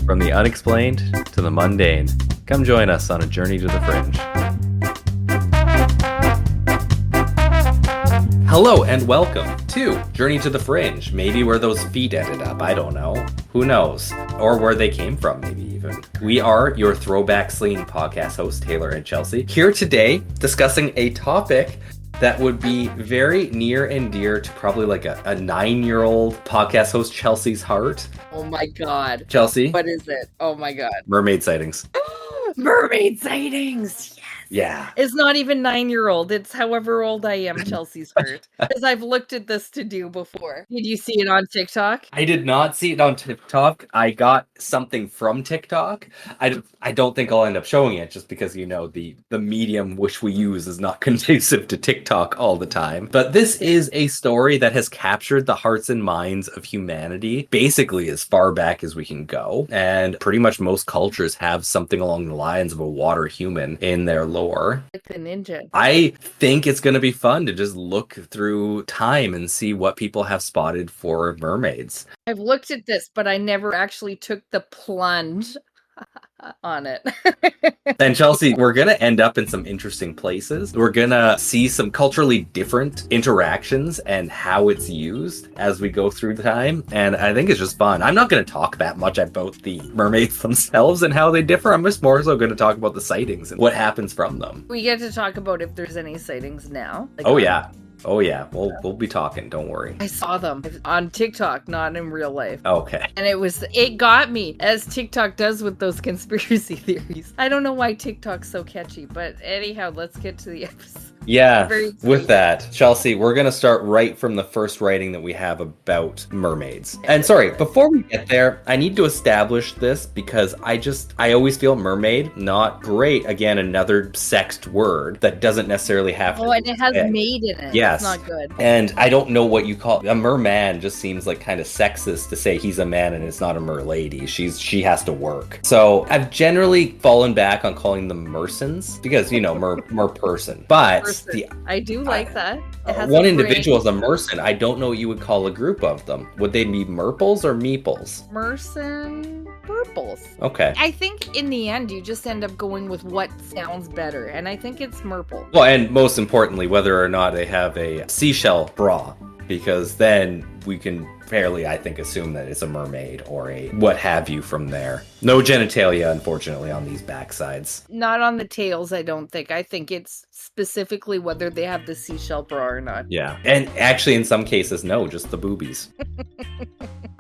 From the unexplained to the mundane, come join us on a journey to the fringe. Hello and welcome to Journey to the Fringe. Maybe where those feet ended up, I don't know. Who knows? Or where they came from, maybe even. We are your Throwback Sling podcast hosts, Taylor and Chelsea, here today discussing a topic that would be very near and dear to probably like a 9-year-old podcast host Chelsea's heart. Oh my god. Chelsea? What is it? Oh my god. Mermaid sightings. Mermaid sightings! Yes! Yeah. It's not even 9-year-old. It's however old I am, Chelsea's heart. Because I've looked at this to do before. Did you see it on TikTok? I did not see it on TikTok. I got something from TikTok. I don't think I'll end up showing it just because, you know, the medium which we use is not conducive to TikTok all the time. But this is a story that has captured the hearts and minds of humanity basically as far back as we can go. And pretty much most cultures have something along the lines of a water human in their lore. Like the ninja. I think it's going to be fun to just look through time and see what people have spotted for mermaids. I've looked at this, but I never actually took the plunge on it. And Chelsea, we're going to end up in some interesting places. We're going to see some culturally different interactions and how it's used as we go through the time. And I think it's just fun. I'm not going to talk that much about the mermaids themselves and how they differ. I'm just more so going to talk about the sightings and what happens from them. We get to talk about if there's any sightings now. Oh, yeah. Oh yeah, we'll be talking, don't worry. I saw them on TikTok, not in real life. Okay. And it got me, as TikTok does with those conspiracy theories. I don't know why TikTok's so catchy, but anyhow, let's get to the episode. Yeah, with that, Chelsea, we're going to start right from the first writing that we have about mermaids. And sorry, before we get there, I need to establish this because I always feel mermaid, not great. Again, another sexed word that doesn't necessarily have to. Oh, and it has maid in it. Yes. It's not good. And I don't know what you call it. A merman just seems like kind of sexist to say he's a man and it's not a merlady. She has to work. So I've generally fallen back on calling them mersons because, you know, mer person. But I do like that. One individual is a merson. I don't know what you would call a group of them. Would they be merples or meeples? Merson purples. Okay. I think in the end you just end up going with what sounds better, and I think it's merple. Well, and most importantly, whether or not they have a seashell bra, because then we can fairly, I think, assume that it's a mermaid or a what have you from there. No genitalia, unfortunately, on these backsides. Not on the tails, I don't think. I think it's specifically whether they have the seashell bra or not. Yeah. And actually, in some cases, no, just the boobies.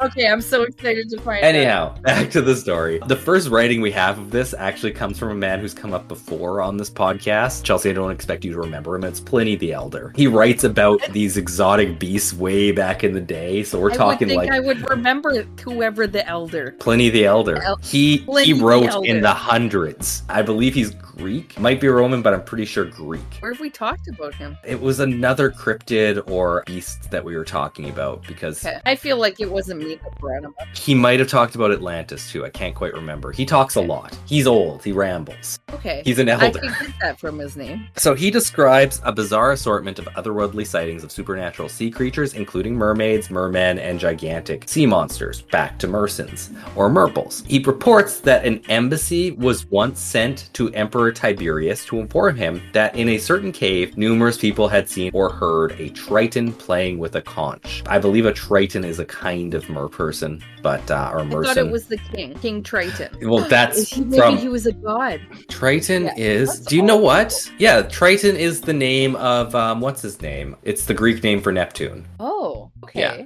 Okay, I'm so excited to find out. Anyhow, back to the story. The first writing we have of this actually comes from a man who's come up before on this podcast. Chelsea, I don't expect you to remember him. It's Pliny the Elder. He writes about these exotic beasts way back in the day. So we're talking like... I would remember whoever the Elder. Pliny the Elder. He wrote in the hundreds. I believe he's Greek. Might be Roman, but I'm pretty sure Greek. Where have we talked about him? It was another cryptid or beast that we were talking about because... Okay. I feel like it wasn't me that brought him up. He might have talked about Atlantis too. I can't quite remember. He talks a lot. He's old. He rambles. Okay. He's an elder. I can get that from his name. So he describes a bizarre assortment of otherworldly sightings of supernatural sea creatures, including mermaids, mermen, and gigantic sea monsters, back to mersons, or merples. He reports that an embassy was once sent to Emperor Tiberius to inform him that in a certain cave, numerous people had seen or heard a triton playing with a conch. I believe a triton is a kind of merperson, but or merson. I thought it was the King Triton. Well, that's maybe he was a god. Triton is. Do you know what? Yeah, Triton is the name of what's his name? It's the Greek name for Neptune. Oh, okay. Yeah.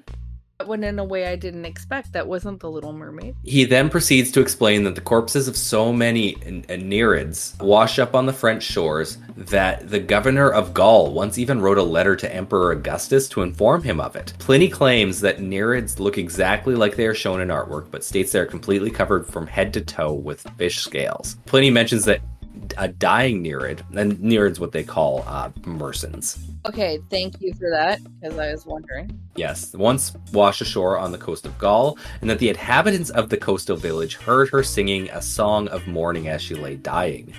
That went in a way I didn't expect. That wasn't the Little Mermaid. He then proceeds to explain that the corpses of so many nereids wash up on the French shores that the governor of Gaul once even wrote a letter to Emperor Augustus to inform him of it. Pliny claims that nereids look exactly like they are shown in artwork, but states they are completely covered from head to toe with fish scales. Pliny mentions that a dying nereid, and nereid's what they call mersons. Okay, thank you for that, because I was wondering. Yes, once washed ashore on the coast of Gaul, and that the inhabitants of the coastal village heard her singing a song of mourning as she lay dying.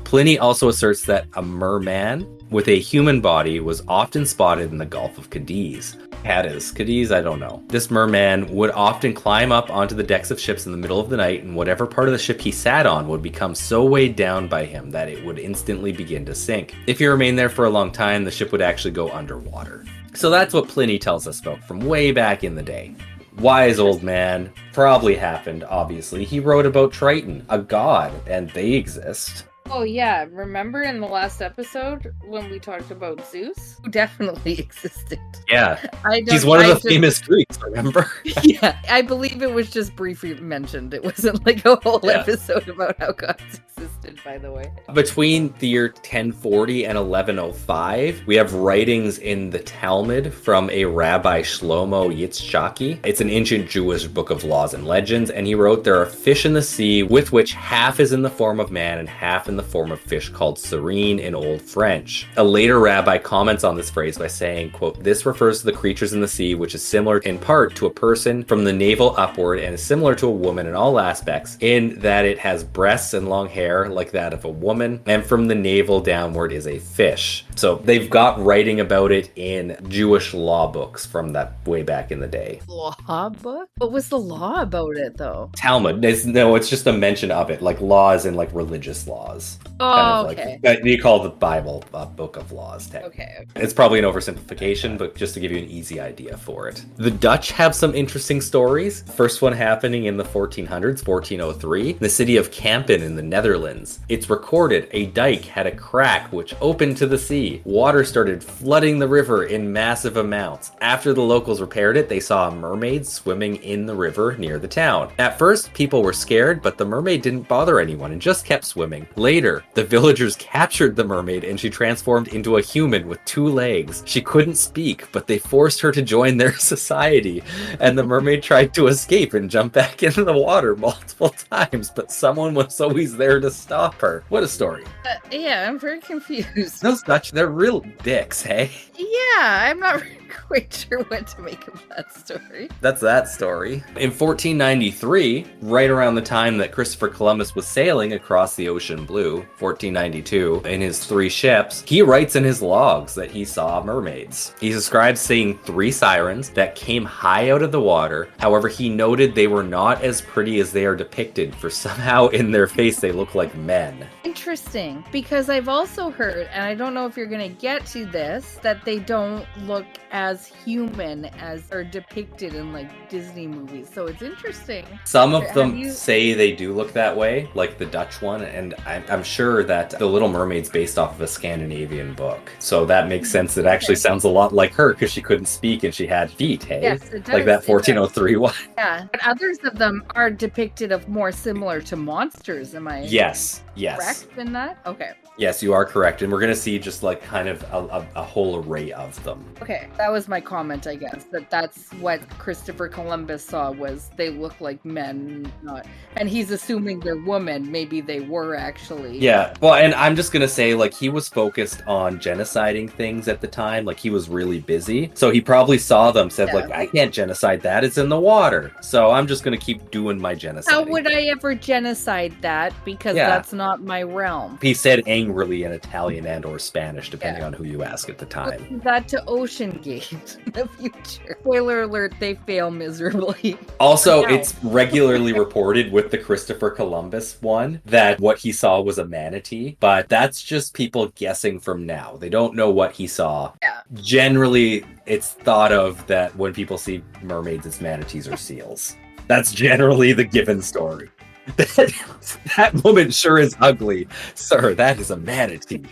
Pliny also asserts that a merman with a human body was often spotted in the Gulf of Cadiz. Cadiz, I don't know. This merman would often climb up onto the decks of ships in the middle of the night, and whatever part of the ship he sat on would become so weighed down by him that it would instantly begin to sink. If he remained there for a long time, the ship would actually go underwater. So that's what Pliny tells us about from way back in the day. Wise old man. Probably happened, obviously. He wrote about Triton, a god, and they exist. Oh yeah, remember in the last episode when we talked about Zeus? Who definitely existed. Yeah, he's one of the famous Greeks, remember? Yeah, I believe it was just briefly mentioned. It wasn't like a whole episode about how gods existed, by the way. Between the year 1040 and 1105, we have writings in the Talmud from a Rabbi Shlomo Yitzchaki. It's an ancient Jewish book of laws and legends, and he wrote, "There are fish in the sea, with which half is in the form of man and half in the form of fish, called serene in Old French." A later rabbi comments on this phrase by saying, quote, "This refers to the creatures in the sea, which is similar in part to a person from the navel upward and is similar to a woman in all aspects, in that it has breasts and long hair like that of a woman, and from the navel downward is a fish." So they've got writing about it in Jewish law books from that way back in the day. Law book? What was the law about it, though? Talmud. It's just a mention of it, like laws and like religious laws. Oh, okay. You call the Bible a book of laws, technically. Okay. It's probably an oversimplification, but just to give you an easy idea for it. The Dutch have some interesting stories. First one happening in the 1400s, 1403, in the city of Kampen in the Netherlands. It's recorded a dike had a crack which opened to the sea. Water started flooding the river in massive amounts. After the locals repaired it, they saw a mermaid swimming in the river near the town. At first, people were scared, but the mermaid didn't bother anyone and just kept swimming. Later, the villagers captured the mermaid and she transformed into a human with 2 legs. She couldn't speak, but they forced her to join their society, and the mermaid tried to escape and jump back into the water multiple times, but someone was always there to stop her. What a story. Yeah, I'm very confused. Those Dutch, they're real dicks, hey? Yeah, I'm not quite sure what to make of that story. That's that story. In 1493, right around the time that Christopher Columbus was sailing across the ocean blue, 1492, in his 3 ships, he writes in his logs that he saw mermaids. He describes seeing 3 sirens that came high out of the water. However, he noted they were not as pretty as they are depicted, for somehow in their face they look like men. Interesting, because I've also heard, and I don't know if you're going to get to this, that they don't look as human as are depicted in like Disney movies. So it's interesting. Some of them say they do look that way, like the Dutch one, and I'm sure that The Little Mermaid's based off of a Scandinavian book. So that makes sense. It actually sounds a lot like her because she couldn't speak and she had feet, hey? Yes, it does. Like that 1403 one. Yeah, but others of them are depicted of more similar to monsters. Am I Yes. correct in that? Okay. Yes, you are correct. And we're going to see just like kind of a whole array of them. Okay, that was my comment, I guess. That's what Christopher Columbus saw, was they look like men, not, and he's assuming they're women. Maybe they were actually. Yeah, well, and I'm just going to say, like, he was focused on genociding things at the time. Like, he was really busy. So he probably saw them, said, like, I can't genocide that. It's in the water. So I'm just going to keep doing my genocide. How would I ever genocide that? Because that's not my realm. He said angrily in Italian and or Spanish, depending on who you ask at the time. That to Ocean Gate in the future. Spoiler alert, they fail miserably. Also, it's regularly reported with the Christopher Columbus one that what he saw was a manatee, but that's just people guessing from now. They don't know what he saw. Yeah. Generally, it's thought of that when people see mermaids, it's manatees or seals. That's generally the given story. That woman sure is ugly. Sir, that is a manatee.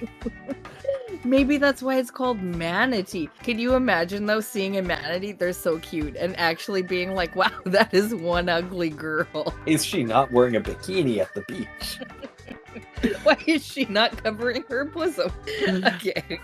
Maybe that's why it's called manatee. Can you imagine, though, seeing a manatee? They're so cute. And actually being like, wow, that is one ugly girl. Is she not wearing a bikini at the beach? Why is she not covering her bosom? Okay.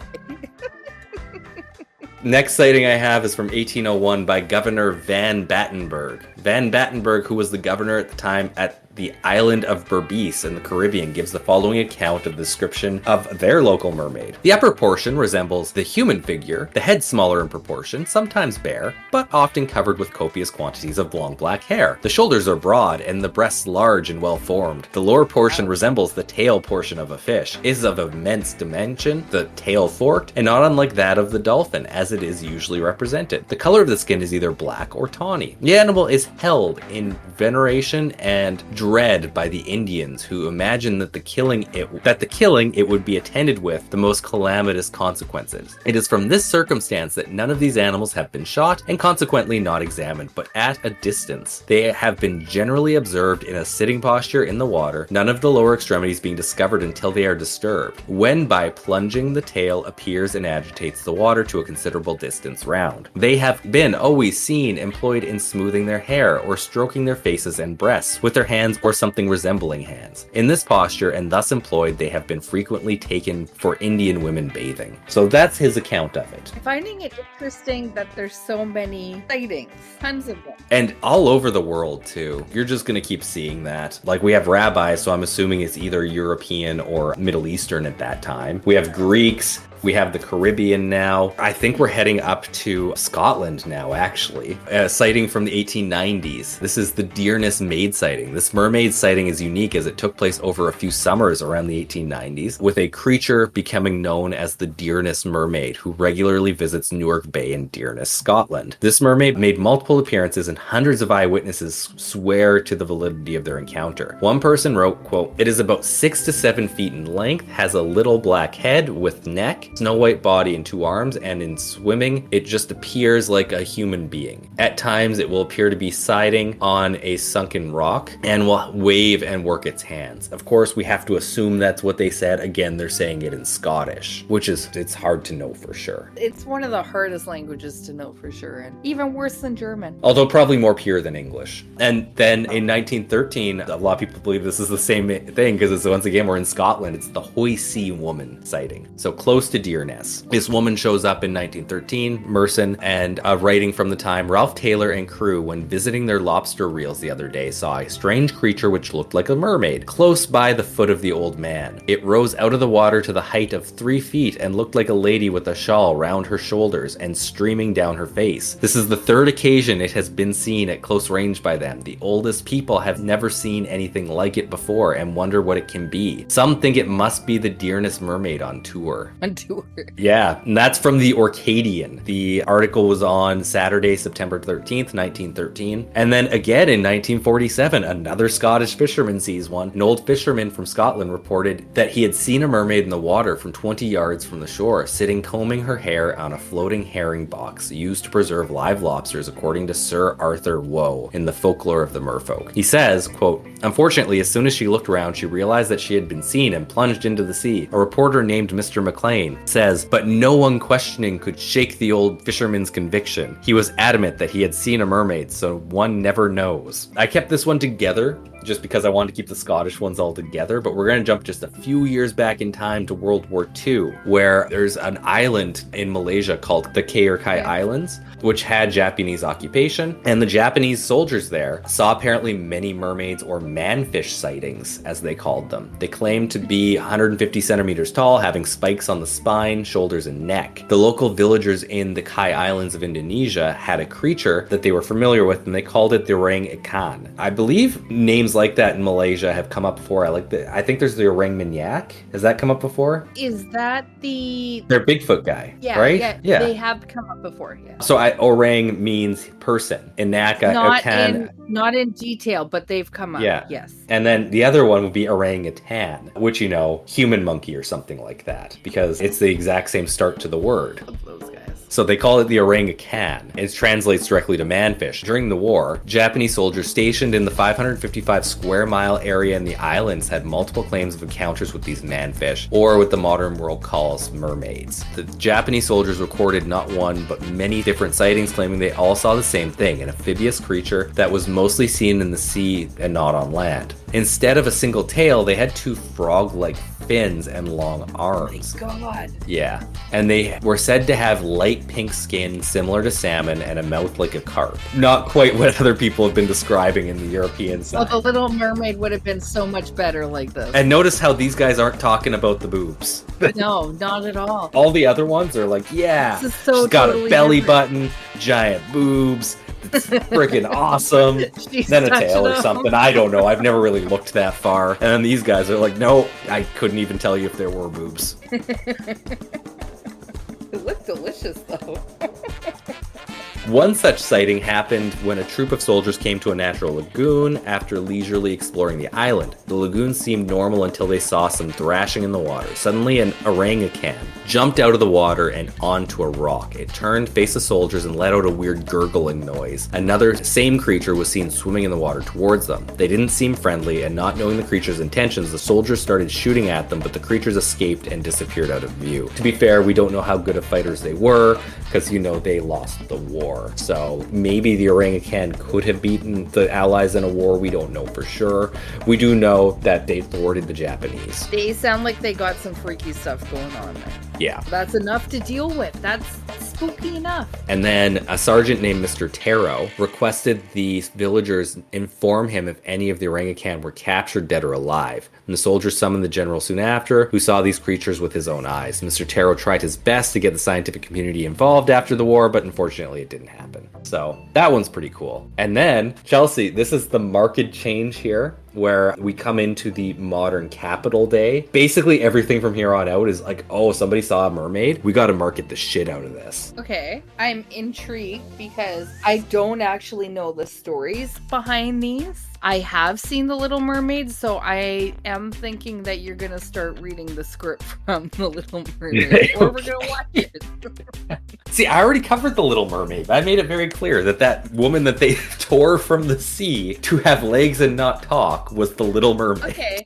Next sighting I have is from 1801 by Governor Van Battenberg. Van Battenberg, who was the governor at the time at the island of Berbice in the Caribbean gives the following account of the description of their local mermaid. The upper portion resembles the human figure, the head smaller in proportion, sometimes bare, but often covered with copious quantities of long black hair. The shoulders are broad and the breasts large and well formed. The lower portion resembles the tail portion of a fish, is of immense dimension, the tail forked, and not unlike that of the dolphin, as it is usually represented. The color of the skin is either black or tawny. The animal is held in veneration and dread by the Indians, who imagine that the killing it would be attended with the most calamitous consequences. It is from this circumstance that none of these animals have been shot and consequently not examined, but at a distance. They have been generally observed in a sitting posture in the water, none of the lower extremities being discovered until they are disturbed, when by plunging the tail appears and agitates the water to a considerable distance round. They have been always seen employed in smoothing their hair or stroking their faces and breasts with their hands or something resembling hands. In this posture and thus employed, they have been frequently taken for Indian women bathing. So that's his account of it. Finding it interesting that there's so many sightings, tons of them. And all over the world too. You're just gonna keep seeing that. Like, we have rabbis, so I'm assuming it's either European or Middle Eastern at that time. We have Greeks. We have the Caribbean now. I think we're heading up to Scotland now, actually. A sighting from the 1890s. This is the Dearness Maid sighting. This mermaid sighting is unique as it took place over a few summers around the 1890s, with a creature becoming known as the Dearness Mermaid, who regularly visits Newark Bay in Dearness, Scotland. This mermaid made multiple appearances and hundreds of eyewitnesses swear to the validity of their encounter. One person wrote, quote, "It is about 6 to 7 feet in length, has a little black head with neck, snow white body and 2 arms, and in swimming it just appears like a human being. At times it will appear to be siding on a sunken rock and will wave and work its hands." Of course, we have to assume that's what they said. Again, they're saying it in Scottish, which is, it's hard to know for sure. It's one of the hardest languages to know for sure, and even worse than German. Although probably more pure than English. And then in 1913, a lot of people believe this is the same thing because it's, once again, we're in Scotland. It's the Hoysea woman sighting. So close to Dearness. This woman shows up in 1913, Merson, and writing from the time, Ralph Taylor and crew, when visiting their lobster reels the other day, saw a strange creature which looked like a mermaid, close by the foot of the old man. It rose out of the water to the height of 3 feet and looked like a lady with a shawl round her shoulders and streaming down her face. This is the 3rd occasion it has been seen at close range by them. The oldest people have never seen anything like it before and wonder what it can be. Some think it must be the Dearness Mermaid on tour. Yeah, and that's from the Orcadian. The article was on Saturday, September 13th, 1913. And then again in 1947, another Scottish fisherman sees one. An old fisherman from Scotland reported that he had seen a mermaid in the water from 20 yards from the shore, sitting combing her hair on a floating herring box used to preserve live lobsters, according to Sir Arthur Woe in the Folklore of the Merfolk. He says, quote, "Unfortunately, as soon as she looked around, she realized that she had been seen and plunged into the sea. A reporter named Mr. McLean says, but no one questioning could shake the old fisherman's conviction. He was adamant that he had seen a mermaid, so one never knows." I kept this one together just because I wanted to keep the Scottish ones all together, but we're going to jump just a few years back in time to World War II, where there's an island in Malaysia called the Kai Islands, which had Japanese occupation, and the Japanese soldiers there saw apparently many mermaids or manfish sightings, as they called them. They claimed to be 150 centimeters tall, having spikes on the spine, shoulders, and neck. The local villagers in the Kai Islands of Indonesia had a creature that they were familiar with, and they called it the orang ikan. I believe names like that in Malaysia have come up before. I think there's the orang minyak. Has that come up before? Is that the... They're Bigfoot guy, yeah, right? Yeah, they have come up before, yeah. So orang means person. Inaka, not in detail, but they've come up, yeah. Yes. And then the other one would be orangutan, which, human monkey or something like that, because it's the exact same start to the word. Love those guys. So they call it the orangutan. It translates directly to manfish. During the war, Japanese soldiers stationed in the 555 square mile area in the islands had multiple claims of encounters with these manfish, or what the modern world calls mermaids. The Japanese soldiers recorded not one, but many different sightings, claiming they all saw the same thing, an amphibious creature that was mostly seen in the sea and not on land. Instead of a single tail, they had 2 frog-like fins and long arms. Oh my God. Yeah. And they were said to have light pink skin similar to salmon and a mouth like a carp. Not quite what other people have been describing in the European side. Well, the Little Mermaid would have been so much better like this. And notice how these guys aren't talking about the boobs. No, not at all. All the other ones are like, yeah, This is so she's got totally a belly different. button, giant boobs, it's freaking awesome. She's Then a touching tail or them. something. I don't know. I've never really looked that far. And then these guys are like, no, I couldn't even tell you if there were boobs. It looked delicious though. One such sighting happened when a troop of soldiers came to a natural lagoon after leisurely exploring the island. The lagoon seemed normal until they saw some thrashing in the water. Suddenly, an orangutan jumped out of the water and onto a rock. It turned, faced the soldiers, and let out a weird gurgling noise. Another same creature was seen swimming in the water towards them. They didn't seem friendly, and not knowing the creature's intentions, the soldiers started shooting at them, but the creatures escaped and disappeared out of view. To be fair, we don't know how good of fighters they were, because, you know, they lost the war. So maybe the orangutan could have beaten the Allies in a war. We don't know for sure. We do know that they thwarted the Japanese. They sound like they got some freaky stuff going on there. Yeah. That's enough to deal with. That's spooky enough. And then a sergeant named Mr. Taro requested the villagers inform him if any of the orangutan were captured, dead or alive. And the soldiers summoned the general soon after, who saw these creatures with his own eyes. Mr. Taro tried his best to get the scientific community involved after the war, but unfortunately it didn't happen. So that one's pretty cool. And then, Chelsea, this is the marked change here, where we come into the modern capital day. Basically everything from here on out is like, oh, somebody saw a mermaid, we gotta market the shit out of this. Okay, I'm intrigued because I don't actually know the stories behind these. I have seen The Little Mermaid, so I am thinking that you're gonna start reading the script from The Little Mermaid, or we're gonna watch it. See, I already covered The Little Mermaid. I made it very clear that that woman that they tore from the sea to have legs and not talk was the Little Mermaid. Okay,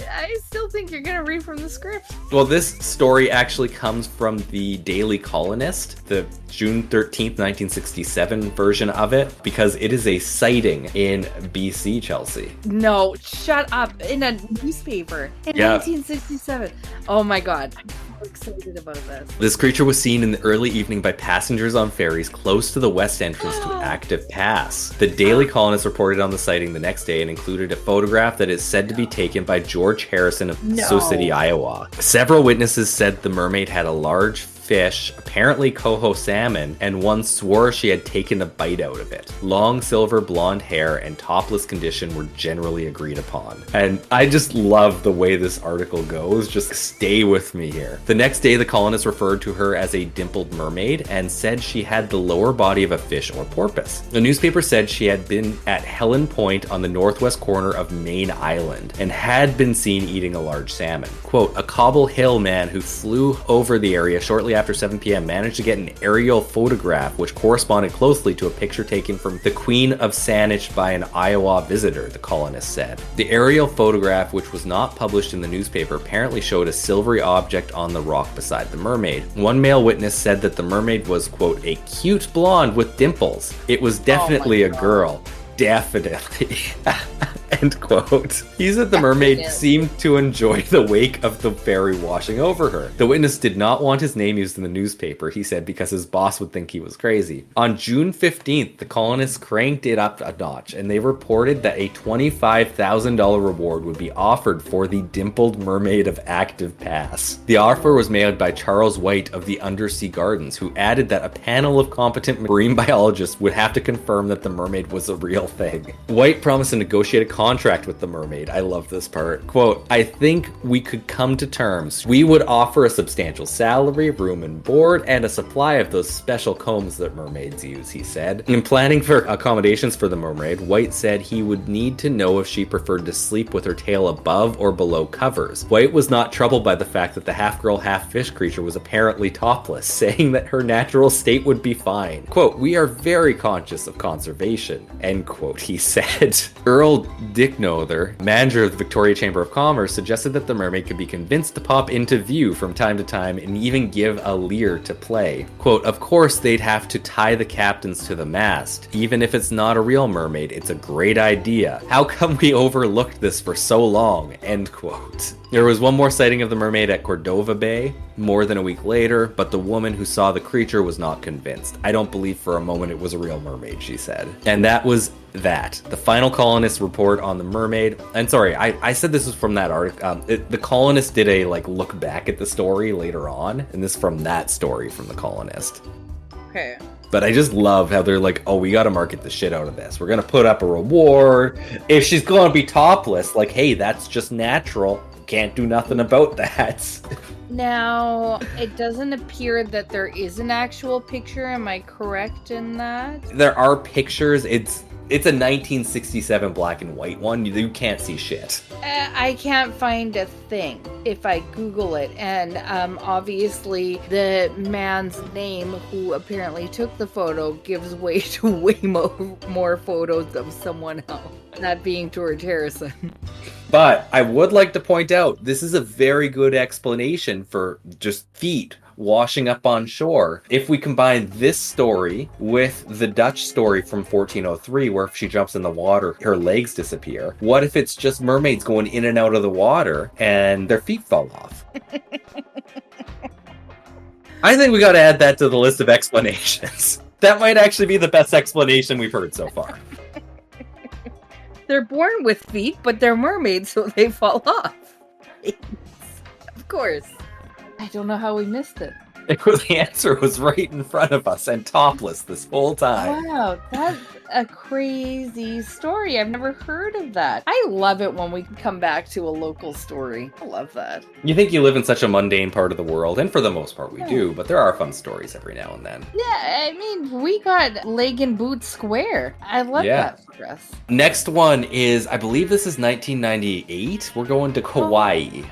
I still think you're gonna read from the script. Well, this story actually comes from the Daily Colonist, the June 13th, 1967 version of it, because it is a sighting in BC, Chelsea. No, shut up. In a newspaper in 1967. Oh my god. I'm so excited about this. This creature was seen in the early evening by passengers on ferries close to the west entrance to Active Pass. The Daily Colonist reported on the sighting the next day and included a photograph that is said to be taken by George Harrison of Sioux City, Iowa. Several witnesses said the mermaid had a large fish, apparently coho salmon, and one swore she had taken a bite out of it. Long silver blonde hair and topless condition were generally agreed upon. And I just love the way this article goes. Just stay with me here. The next day, the colonists referred to her as a dimpled mermaid and said she had the lower body of a fish or porpoise. The newspaper said she had been at Helen Point on the northwest corner of Main Island and had been seen eating a large salmon. Quote, a Cobble Hill man who flew over the area shortly after 7 p.m. managed to get an aerial photograph which corresponded closely to a picture taken from the Queen of Saanich by an Iowa visitor, the colonist said. The aerial photograph, which was not published in the newspaper, apparently showed a silvery object on the rock beside the mermaid. One male witness said that the mermaid was, quote, a cute blonde with dimples. It was definitely a girl. Definitely. End quote. He said the mermaid seemed to enjoy the wake of the ferry washing over her. The witness did not want his name used in the newspaper, he said, because his boss would think he was crazy. On June 15th, the colonists cranked it up a notch, and they reported that a $25,000 reward would be offered for the dimpled mermaid of Active Pass. The offer was made by Charles White of the Undersea Gardens, who added that a panel of competent marine biologists would have to confirm that the mermaid was a real thing. White promised to negotiate a contract with the mermaid. I love this part. Quote, I think we could come to terms. We would offer a substantial salary, room and board, and a supply of those special combs that mermaids use, he said. In planning for accommodations for the mermaid, White said he would need to know if she preferred to sleep with her tail above or below covers. White was not troubled by the fact that the half-girl, half-fish creature was apparently topless, saying that her natural state would be fine. Quote, we are very conscious of conservation, end quote, he said. Earl Dicknother, manager of the Victoria Chamber of Commerce, suggested that the mermaid could be convinced to pop into view from time to time and even give a leer to play. Quote, of course they'd have to tie the captains to the mast. Even if it's not a real mermaid, it's a great idea. How come we overlooked this for so long? End quote. There was one more sighting of the mermaid at Cordova Bay more than a week later, but the woman who saw the creature was not convinced. I don't believe for a moment it was a real mermaid, she said. And that was that. The final colonists report on the mermaid. And sorry, I said this was from that article. The colonists did a look back at the story later on, and this is from that story from the colonist. Okay. But I just love how they're like, oh, we got to market the shit out of this. We're going to put up a reward. If she's going to be topless, hey, that's just natural. Can't do nothing about that. Now, it doesn't appear that there is an actual picture. Am I correct in that? There are pictures. It's a 1967 black and white one. You can't see shit. I can't find a thing if I Google it. And obviously, the man's name who apparently took the photo gives way to way more photos of someone else. That being George Harrison. But I would like to point out, this is a very good explanation for just feet washing up on shore. If we combine this story with the Dutch story from 1403, where if she jumps in the water, her legs disappear, what if it's just mermaids going in and out of the water and their feet fall off? I think we got to add that to the list of explanations. That might actually be the best explanation we've heard so far. They're born with feet, but they're mermaids, so they fall off. Of course. I don't know how we missed it. The answer was right in front of us and topless this whole time. Wow, that's a crazy story. I've never heard of that. I love it when we come back to a local story. I love that. You think you live in such a mundane part of the world, and for the most part we do, but there are fun stories every now and then. Yeah, I mean, we got Leg and Boot Square. I love that for us. Next one is, I believe this is 1998. We're going to Kauai.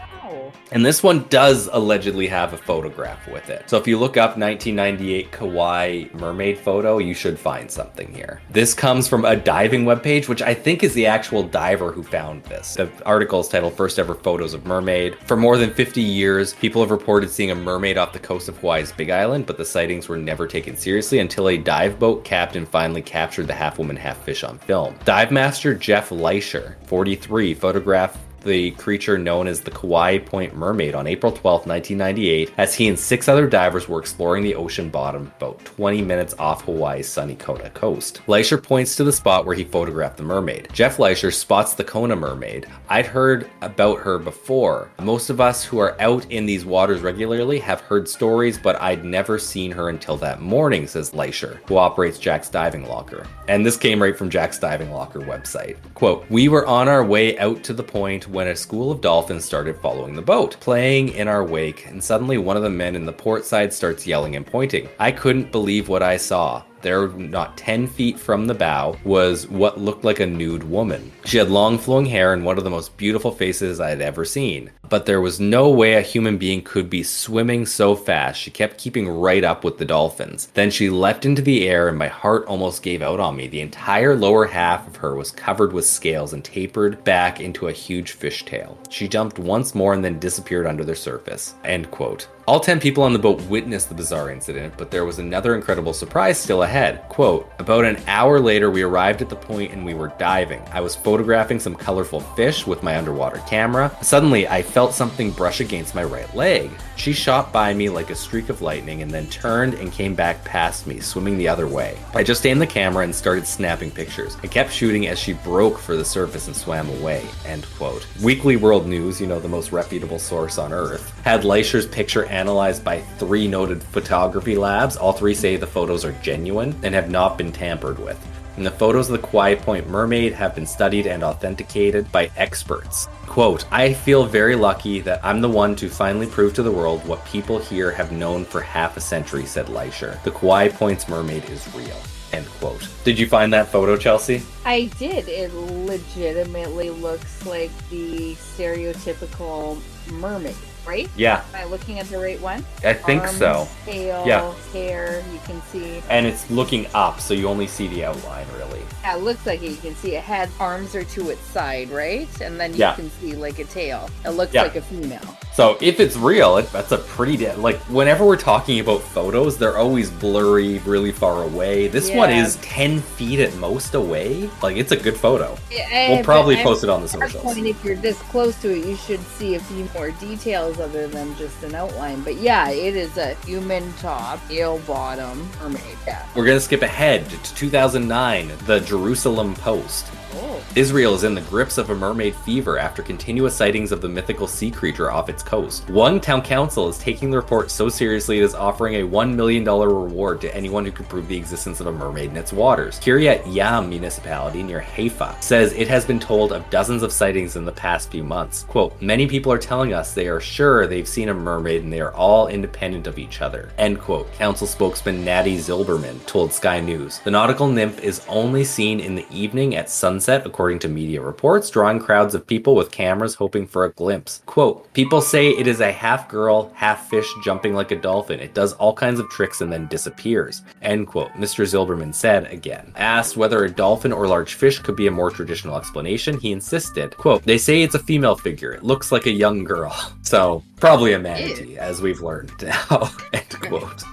And this one does allegedly have a photograph with it. So if you look up 1998 Kauai mermaid photo, you should find something here. This comes from a diving webpage, which I think is the actual diver who found this. The article is titled First Ever Photos of Mermaid. For more than 50 years, people have reported seeing a mermaid off the coast of Hawaii's Big Island, but the sightings were never taken seriously until a dive boat captain finally captured the half-woman, half-fish on film. Dive master Jeff Leisher, 43, photographed the creature known as the Kauai Point Mermaid on April 12, 1998, as he and 6 other divers were exploring the ocean bottom about 20 minutes off Hawaii's sunny Kona coast. Leisher points to the spot where he photographed the mermaid. Jeff Leisher spots the Kona mermaid. I'd heard about her before. Most of us who are out in these waters regularly have heard stories, but I'd never seen her until that morning, says Leisher, who operates Jack's Diving Locker. And this came right from Jack's Diving Locker website. Quote, we were on our way out to the point when a school of dolphins started following the boat, playing in our wake, and suddenly one of the men in the port side starts yelling and pointing. I couldn't believe what I saw. There, not 10 feet from the bow, was what looked like a nude woman. She had long flowing hair and one of the most beautiful faces I had ever seen. But there was no way a human being could be swimming so fast. She kept keeping right up with the dolphins. Then she leapt into the air and my heart almost gave out on me. The entire lower half of her was covered with scales and tapered back into a huge fishtail. She jumped once more and then disappeared under the surface. End quote. All 10 people on the boat witnessed the bizarre incident, but there was another incredible surprise still ahead. Quote, about an hour later, we arrived at the point and we were diving. I was photographing some colorful fish with my underwater camera. Suddenly, I felt something brush against my right leg. She shot by me like a streak of lightning and then turned and came back past me, swimming the other way. I just aimed the camera and started snapping pictures. I kept shooting as she broke for the surface and swam away. End quote. Weekly World News, the most reputable source on Earth, had Leisher's picture analyzed by 3 noted photography labs. All 3 say the photos are genuine and have not been tampered with. And the photos of the Kauai Point mermaid have been studied and authenticated by experts. Quote, I feel very lucky that I'm the one to finally prove to the world what people here have known for half a century, said Leisher. The Kauai Point's mermaid is real. End quote. Did you find that photo, Chelsea? I did. It legitimately looks like the stereotypical mermaid. right? Yeah, Am I looking at the right one? I think Arms, so. tail, Yeah. hair, you can see. And it's looking up, so you only see the outline, really. Yeah, it looks like it. You can see it had arms are to its side, right? And then you Yeah. can see like a tail. It looks Yeah. like a female. So if it's real, that's a pretty like whenever we're talking about photos, they're always blurry, really far away. This one Yeah. is 10 feet at most away. Like, it's a good photo. Yeah, We'll probably but post it on the at that socials. point, if you're this close to it, you should see a few more details other than just an outline. But yeah, it is a human top, tail bottom mermaid. Yeah. We're gonna skip ahead to 2009, the Jerusalem Post. Oh. Israel is in the grips of a mermaid fever after continuous sightings of the mythical sea creature off its coast. One town council is taking the report so seriously it is offering a $1 million reward to anyone who can prove the existence of a mermaid in its waters. Kiryat Yam municipality near Haifa says it has been told of dozens of sightings in the past few months. Quote, many people are telling us they are sure they've seen a mermaid and they are all independent of each other. End quote. Council spokesman Natty Zilberman told Sky News. The nautical nymph is only seen in the evening at sunset, according to media reports, drawing crowds of people with cameras hoping for a glimpse. Quote, people say it is a half girl, half fish jumping like a dolphin. It does all kinds of tricks and then disappears. End quote. Mr. Zilberman said again. Asked whether a dolphin or large fish could be a more traditional explanation, he insisted, quote, they say it's a female figure. It looks like a young girl. So, probably a manatee, as we've learned now. End quote.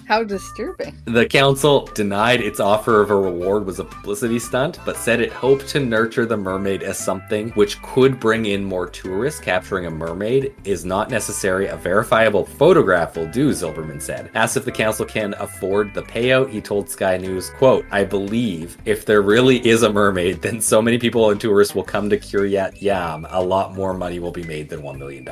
How disturbing. The council denied its offer of a reward was a publicity stunt, but said it hoped to nurture the mermaid as something which could bring in more tourists. Capturing a mermaid is not necessary. A verifiable photograph will do, Zilberman said. Asked if the council can afford the payout, he told Sky News, quote, I believe if there really is a mermaid, then so many people and tourists will come to Kiryat Yam. A lot more money will be made than $1 million.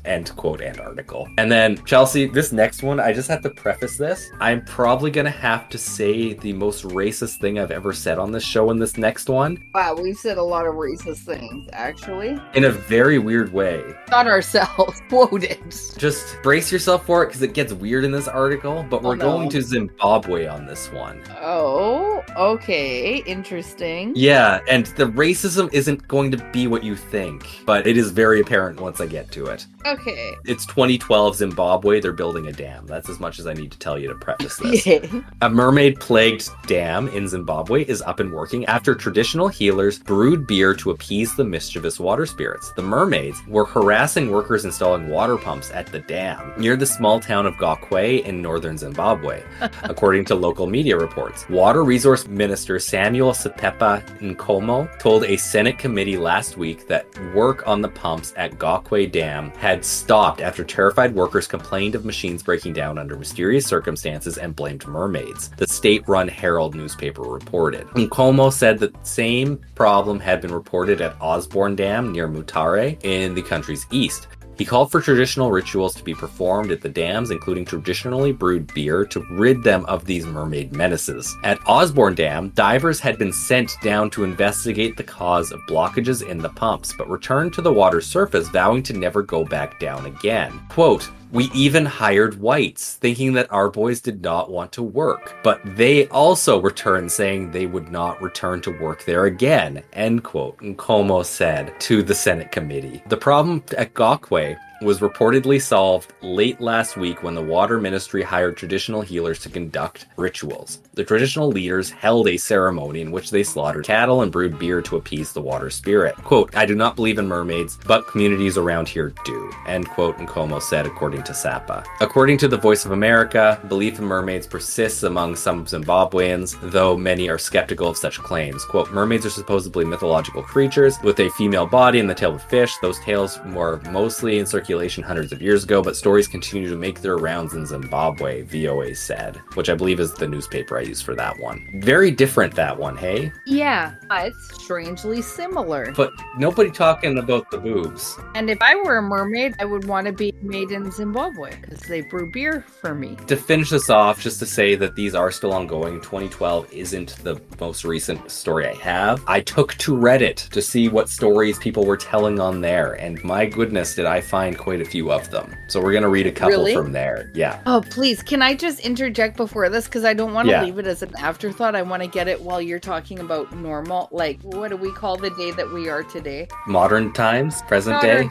End quote, end article. And then, Chelsea, this next one, I just have to preface this. I'm probably going to have to say the most racist thing I've ever said on this show in this next one. Wow, we've said a lot of racist things, actually. In a very weird way. Not ourselves, quoted. Just brace yourself for it because it gets weird in this article, but we're going to Zimbabwe on this one. Oh, okay. Interesting. Yeah, and the racism isn't going to be what you think, but it is very apparent once I get to it. Okay. It's 2012 Zimbabwe. They're building a dam. That's as much as I need to tell you to preface this. Yeah. A mermaid-plagued dam in Zimbabwe is up and working after traditional healers brewed beer to appease the mischievous water spirits. The mermaids were harassing workers installing water pumps at the dam near the small town of Gokwe in northern Zimbabwe, according to local media reports. Water Resource Minister Samuel Sipepa Nkomo told a Senate committee last week that work on the pumps at Gokwe Dam had stopped after terrified workers complained of machines breaking down under mysterious circumstances and blamed mermaids, the state-run Herald newspaper reported. Nkomo said that the same problem had been reported at Osborne Dam near Mutare in the country's east. He called for traditional rituals to be performed at the dams, including traditionally brewed beer, to rid them of these mermaid menaces. At Osborne Dam, divers had been sent down to investigate the cause of blockages in the pumps, but returned to the water's surface, vowing to never go back down again. Quote, we even hired whites, thinking that our boys did not want to work, but they also returned saying they would not return to work there again, end quote, Nkomo said to the Senate committee. The problem at Gokwe was reportedly solved late last week when the water ministry hired traditional healers to conduct rituals. The traditional leaders held a ceremony in which they slaughtered cattle and brewed beer to appease the water spirit. Quote, I do not believe in mermaids, but communities around here do, end quote, Nkomo said, according to SAPA. According to the Voice of America, belief in mermaids persists among some Zimbabweans, though many are skeptical of such claims. Quote, mermaids are supposedly mythological creatures with a female body and the tail of a fish. Those tales were mostly in circulation hundreds of years ago, but stories continue to make their rounds in Zimbabwe, VOA said, which I believe is the newspaper I use for that one. Very different, that one, hey? Yeah, but strangely similar. But nobody talking about the boobs. And if I were a mermaid, I would want to be made in Zimbabwe because they brew beer for me. To finish this off, just to say that these are still ongoing, 2012 isn't the most recent story I have. I took to Reddit to see what stories people were telling on there, and my goodness, did I find quite a few of them. So we're going to read a couple from there. Yeah. Oh, please. Can I just interject before this? Because I don't want to leave it as an afterthought. I want to get it while you're talking about normal. Like, what do we call the day that we are today? Modern times, present day.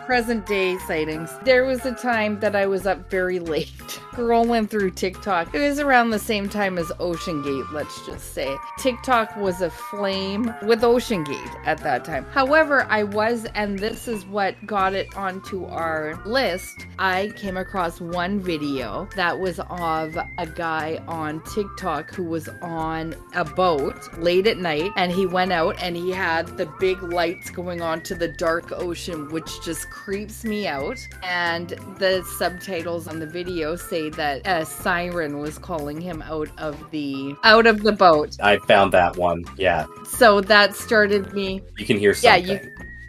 Present day sightings. There was a time that I was up very late. Scrolling through TikTok. It was around the same time as Ocean Gate, let's just say. TikTok was aflame with Ocean Gate at that time. However, and this is what got it onto our list, I came across one video that was of a guy on TikTok who was on a boat late at night, and he went out and he had the big lights going on to the dark ocean, which just creeps me out. And the subtitles on the video say that a siren was calling him out of the boat. I found that one. Yeah. So that started me. You can hear something.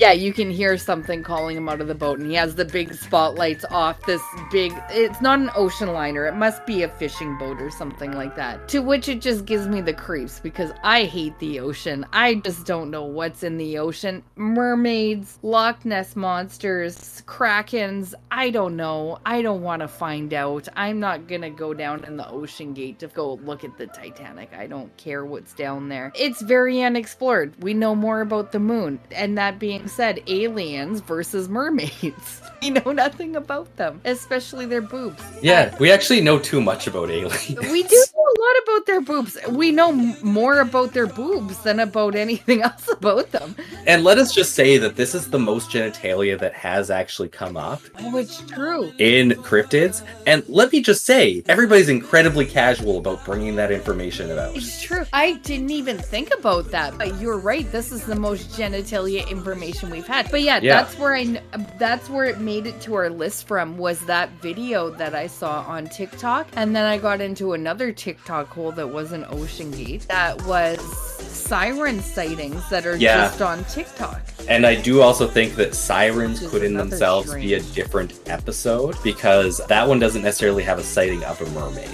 You can hear something calling him out of the boat, and he has the big spotlights off this big, it's not an ocean liner, it must be a fishing boat or something like that. To which it just gives me the creeps, because I hate the ocean. I just don't know what's in the ocean. Mermaids, Loch Ness monsters, krakens, I don't know. I don't want to find out. I'm not gonna go down in the Ocean Gate to go look at the Titanic. I don't care what's down there. It's very unexplored. We know more about the moon, and that being said, aliens versus mermaids. We know nothing about them, especially their boobs. Yeah, we actually know too much about aliens. We do know a lot about their boobs. We know more about their boobs than about anything else about them. And let us just say that this is the most genitalia that has actually come up. Oh, it's true. In cryptids. And let me just say, everybody's incredibly casual about bringing that information about. It's true. I didn't even think about that, but you're right. This is the most genitalia information we've had. But yeah. that's where it made it to our list from, was that video that I saw on TikTok. And then I got into another TikTok hole that wasn't Ocean Gate, that was siren sightings that are just on TikTok. And I do also think that sirens could in themselves be a different episode, because that one doesn't necessarily have a sighting of a mermaid.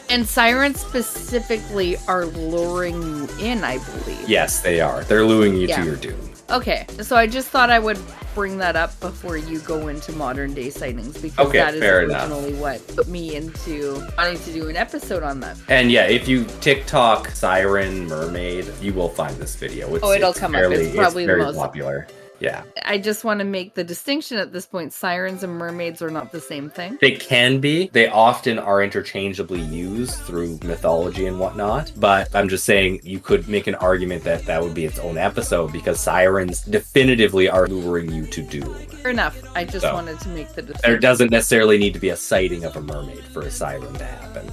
And sirens specifically are luring you in, I believe. Yes, they are. They're luring you to your doom. Okay, so I just thought I would bring that up before you go into modern day sightings, because that is originally what put me into wanting to do an episode on that. And yeah, if you TikTok siren mermaid, you will find this video. It'll come up. It's probably the most popular. Yeah. I just want to make the distinction at this point. Sirens and mermaids are not the same thing. They can be. They often are interchangeably used through mythology and whatnot. But I'm just saying you could make an argument that that would be its own episode, because sirens definitively are luring you to doom. Fair enough. I just wanted to make the distinction. There doesn't necessarily need to be a sighting of a mermaid for a siren to happen.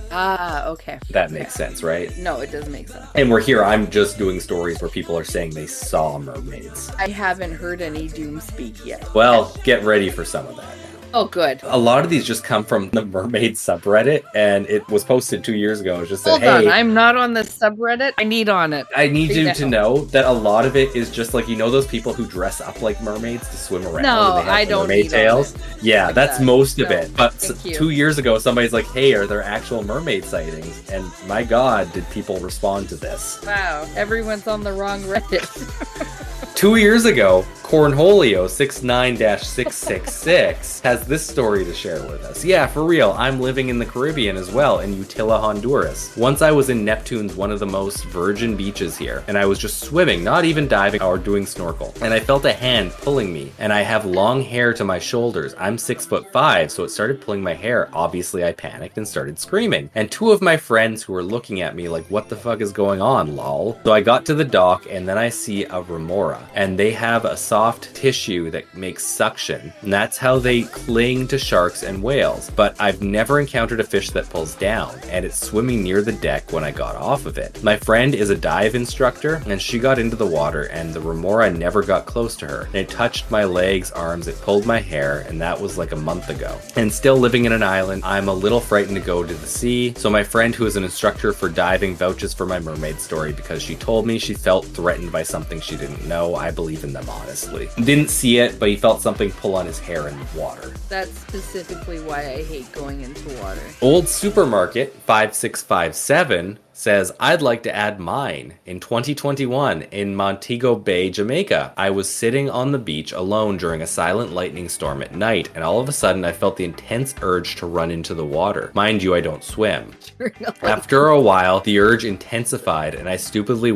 Okay. That makes sense, right? No, it doesn't make sense. And we're here. I'm just doing stories where people are saying they saw mermaids. I haven't heard any doom speak yet. Well, get ready for some of that. Oh, good. A lot of these just come from the mermaid subreddit, and it was posted 2 years ago. It just said, Hold on, I'm not on the subreddit. I need on it. I need you to know that a lot of it is just like, you know, those people who dress up like mermaids to swim around. No, and they have I don't mermaid need tails. Yeah, like that's that. most of it. But 2 years ago, somebody's like, hey, are there actual mermaid sightings? And my God, did people respond to this? Wow, everyone's on the wrong Reddit. 2 years ago, Cornholio 69-666 has this story to share with us. Yeah, for real, I'm living in the Caribbean as well, in Utila, Honduras. Once I was in Neptune's, one of the most virgin beaches here, and I was just swimming, not even diving or doing snorkel. And I felt a hand pulling me, and I have long hair to my shoulders. I'm 6'5", so it started pulling my hair. Obviously, I panicked and started screaming. And two of my friends who were looking at me like, what the fuck is going on, lol? So I got to the dock, and then I see a remora, and they have a soft tissue that makes suction, and that's how they cling to sharks and whales. But I've never encountered a fish that pulls down, and it's swimming near the deck when I got off of it. My friend is a dive instructor, and she got into the water, and the remora never got close to her. And it touched my legs, arms, it pulled my hair, and that was like a month ago. And still living in an island, I'm a little frightened to go to the sea, so my friend who is an instructor for diving vouches for my mermaid story because she told me she felt threatened by something she didn't know. I believe in them, honestly. Didn't see it, but he felt something pull on his hair in the water. That's specifically why I hate going into water. Old Supermarket 5657 says, I'd like to add mine. In 2021, in Montego Bay, Jamaica, I was sitting on the beach alone during a silent lightning storm at night, and all of a sudden I felt the intense urge to run into the water. Mind you, I don't swim. After a while, the urge intensified, and I stupidly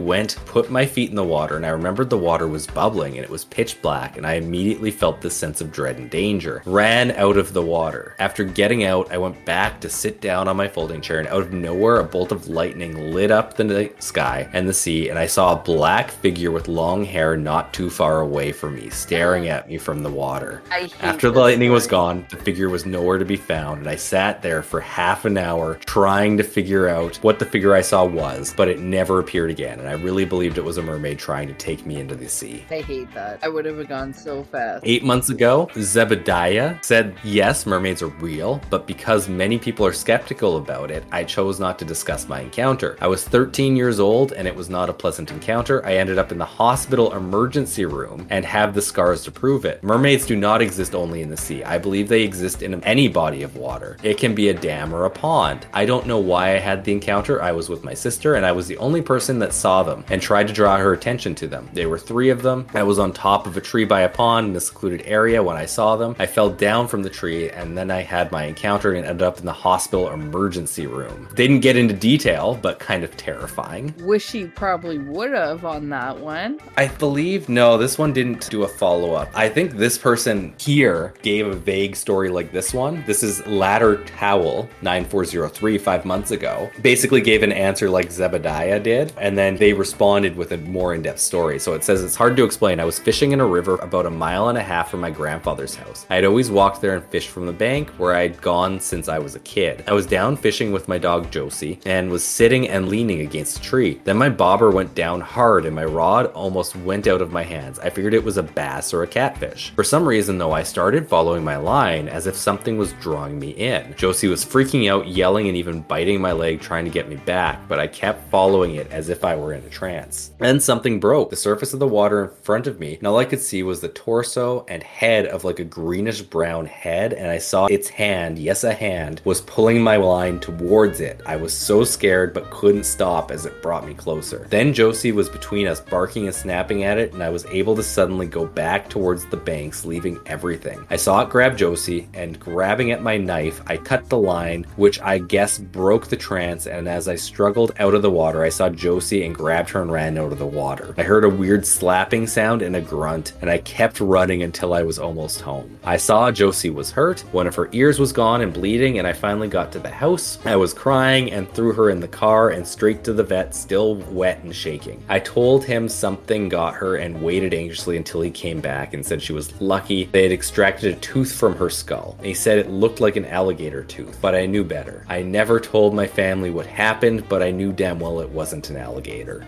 put my feet in the water, and I remembered the water was bubbling, and it was pitch black, and I immediately felt this sense of dread and danger. Ran out of the water. After getting out, I went back to sit down on my folding chair, and out of nowhere, a bolt of lightning lit up the night sky and the sea, and I saw a black figure with long hair not too far away from me, staring at me from the water. After the lightning was gone, the figure was nowhere to be found, and I sat there for half an hour trying to figure out what the figure I saw was, but it never appeared again, and I really believed it was a mermaid trying to take me into the sea. I hate that. I would have gone so fast. 8 months ago, Zebediah said, yes, mermaids are real, but because many people are skeptical about it, I chose not to discuss my encounter. I was 13 years old, and it was not a pleasant encounter. I ended up in the hospital emergency room and have the scars to prove it. Mermaids do not exist only in the sea. I believe they exist in any body of water. It can be a dam or a pond. I don't know why I had the encounter. I was with my sister, and I was the only person that saw them and tried to draw her attention to them. There were 3 of them. I was on top of a tree by a pond in a secluded area when I saw them. I fell down from the tree, and then I had my encounter and ended up in the hospital emergency room. They didn't get into detail, but kind of terrifying. Wish you probably would have on that one. I believe, no, this one didn't do a follow-up. I think this person here gave a vague story like this one. This is Ladder Towel 9403 5 months ago. Basically gave an answer like Zebediah did, and then they responded with a more in-depth story. So it says, it's hard to explain. I was fishing in a river about 1.5 miles from my grandfather's house. I had always walked there and fished from the bank where I'd gone since I was a kid. I was down fishing with my dog Josie and was sitting and leaning against a tree. Then my bobber went down hard and my rod almost went out of my hands. I figured it was a bass or a catfish. For some reason though, I started following my line as if something was drawing me in. Josie was freaking out, yelling and even biting my leg trying to get me back, but I kept following it as if I were in a trance. Then something broke. The surface of the water in front of me, and all I could see was the torso and head of like a greenish brown head, and I saw its hand, yes a hand, was pulling my line towards it. I was so scared but couldn't stop as it brought me closer. Then Josie was between us, barking and snapping at it, and I was able to suddenly go back towards the banks, leaving everything. I saw it grab Josie, and grabbing at my knife, I cut the line, which I guess broke the trance, and as I struggled out of the water, I saw Josie and grabbed her and ran out of the water. I heard a weird slapping sound and a grunt, and I kept running until I was almost home. I saw Josie was hurt, one of her ears was gone and bleeding, and I finally got to the house. I was crying and threw her in the car and straight to the vet, still wet and shaking. I told him something got her and waited anxiously until he came back and said she was lucky they had extracted a tooth from her skull. And he said it looked like an alligator tooth, but I knew better. I never told my family what happened, but I knew damn well it wasn't an alligator.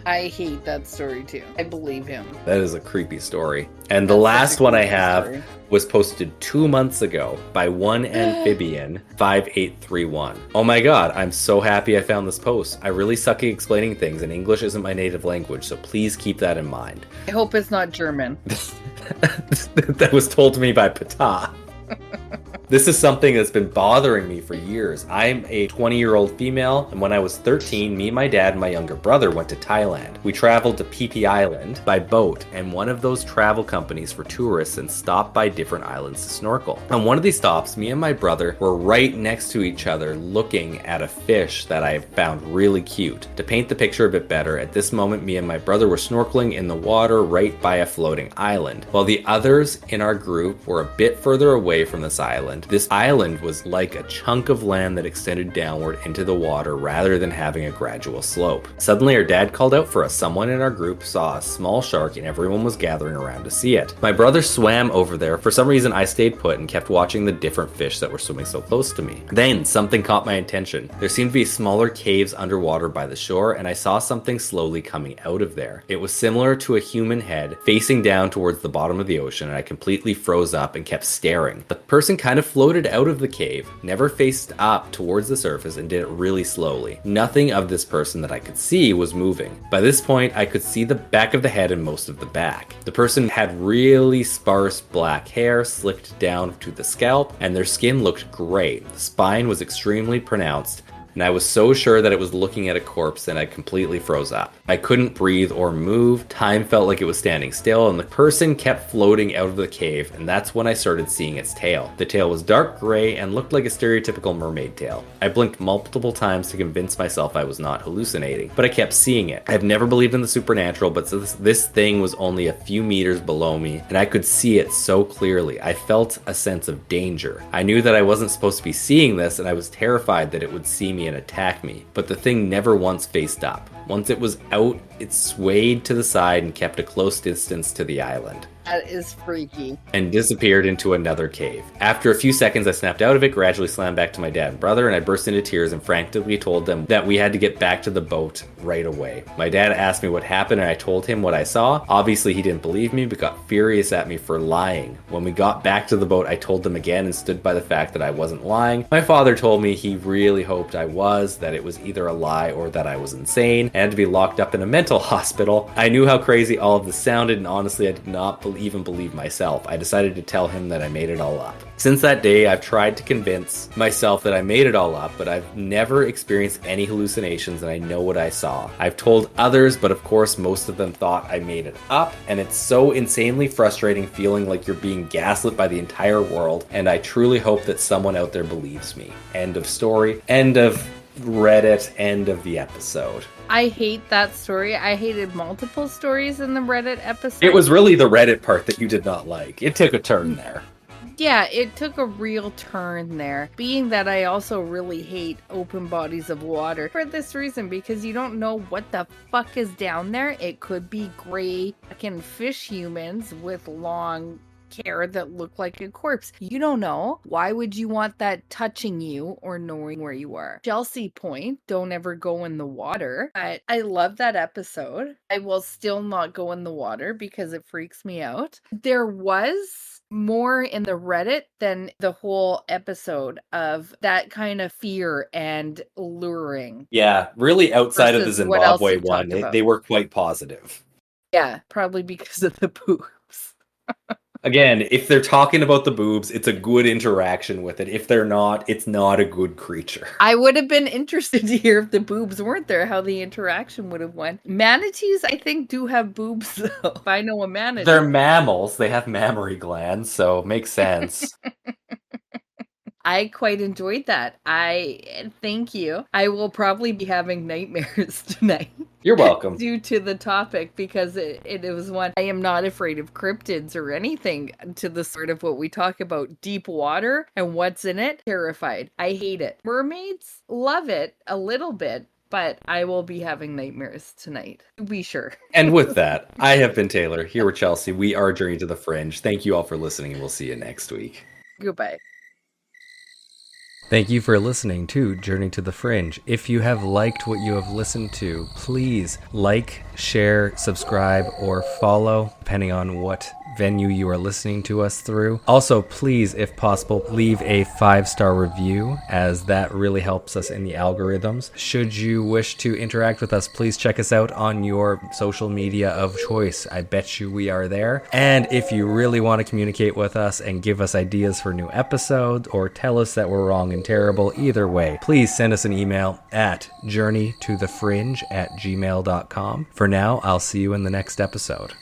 I hate that story too. I believe him. That is a creepy story. And the last one I have was posted 2 months ago by one amphibian 5831. Oh my god, I'm so happy I found this post. I really suck at explaining things and English isn't my native language, so please keep that in mind. I hope it's not German. That was told to me by Pata. This is something that's been bothering me for years. I'm a 20-year-old female, and when I was 13, me, my dad, and my younger brother went to Thailand. We traveled to Phi Phi Island by boat, and one of those travel companies for tourists and stopped by different islands to snorkel. On one of these stops, me and my brother were right next to each other looking at a fish that I found really cute. To paint the picture a bit better, at this moment, me and my brother were snorkeling in the water right by a floating island, while the others in our group were a bit further away from this island. This island was like a chunk of land that extended downward into the water rather than having a gradual slope. Suddenly our dad called out for us. Someone in our group saw a small shark and everyone was gathering around to see it. My brother swam over there. For some reason I stayed put and kept watching the different fish that were swimming so close to me. Then something caught my attention. There seemed to be smaller caves underwater by the shore and I saw something slowly coming out of there. It was similar to a human head facing down towards the bottom of the ocean and I completely froze up and kept staring. The person kind of floated out of the cave, never faced up towards the surface and did it really slowly. Nothing of this person that I could see was moving. By this point, I could see the back of the head and most of the back. The person had really sparse black hair slicked down to the scalp and their skin looked gray. The spine was extremely pronounced. and I was so sure that it was looking at a corpse that I completely froze up. I couldn't breathe or move, time felt like it was standing still, and the person kept floating out of the cave, and that's when I started seeing its tail. The tail was dark gray and looked like a stereotypical mermaid tail. I blinked multiple times to convince myself I was not hallucinating, but I kept seeing it. I've never believed in the supernatural, but this thing was only a few meters below me, and I could see it so clearly. I felt a sense of danger. I knew that I wasn't supposed to be seeing this, and I was terrified that it would see me and attack me, but the thing never once faced up. Once it was out, it swayed to the side and kept a close distance to the island. That is freaky. And disappeared into another cave. After a few seconds, I snapped out of it, gradually slammed back to my dad and brother, and I burst into tears and frantically told them that we had to get back to the boat right away. My dad asked me what happened, and I told him what I saw. Obviously, he didn't believe me, but got furious at me for lying. When we got back to the boat, I told them again and stood by the fact that I wasn't lying. My father told me he really hoped I was, that it was either a lie or that I was insane, and had to be locked up in a mental hospital. I knew how crazy all of this sounded, and honestly, I did not even believe myself. I decided to tell him that I made it all up. Since that day, I've tried to convince myself that I made it all up, but I've never experienced any hallucinations, and I know what I saw. I've told others, but of course, most of them thought I made it up, and it's so insanely frustrating feeling like you're being gaslit by the entire world, and I truly hope that someone out there believes me. End of story. End of Reddit. End of the episode. I hate that story. I hated multiple stories in the Reddit episode. It was really the Reddit part that you did not like. It took a turn there. Yeah, it took a real turn there. Being that I also really hate open bodies of water for this reason, because you don't know what the fuck is down there. It could be gray fucking fish humans with long hair that look like a corpse. You don't know. Why would you want that touching you or knowing where you are? Chelsea point, don't ever go in the water. But I love that episode. I will still not go in the water because it freaks me out. There was more in the Reddit than the whole episode of that kind of fear and luring. Yeah, really outside of the Zimbabwe one, they were quite positive. Yeah, probably because of the boobs. Again, if they're talking about the boobs, it's a good interaction with it. If they're not, it's not a good creature. I would have been interested to hear if the boobs weren't there, how the interaction would have went. Manatees, I think, do have boobs, though. If I know a manatee. They're mammals. They have mammary glands, so it makes sense. I quite enjoyed that. Thank you. I will probably be having nightmares tonight. You're welcome. Due to the topic, because it was one. I am not afraid of cryptids or anything to the sort of what we talk about. Deep water and what's in it. Terrified. I hate it. Mermaids, love it a little bit. But I will be having nightmares tonight. Be sure. And with that, I have been Taylor, here with Chelsea. We are Journey to the Fringe. Thank you all for listening, and we'll see you next week. Goodbye. Thank you for listening to Journey to the Fringe. If you have liked what you have listened to, please like, share, subscribe, or follow, depending on what venue you are listening to us through. Also, please, if possible, leave a 5-star review, as that really helps us in the algorithms. Should you wish to interact with us, please check us out on your social media of choice. I bet you we are there. And if you really want to communicate with us and give us ideas for new episodes, or tell us that we're wrong and terrible, either way, please send us an email at journeytothefringe@gmail.com. For now, I'll see you in the next episode.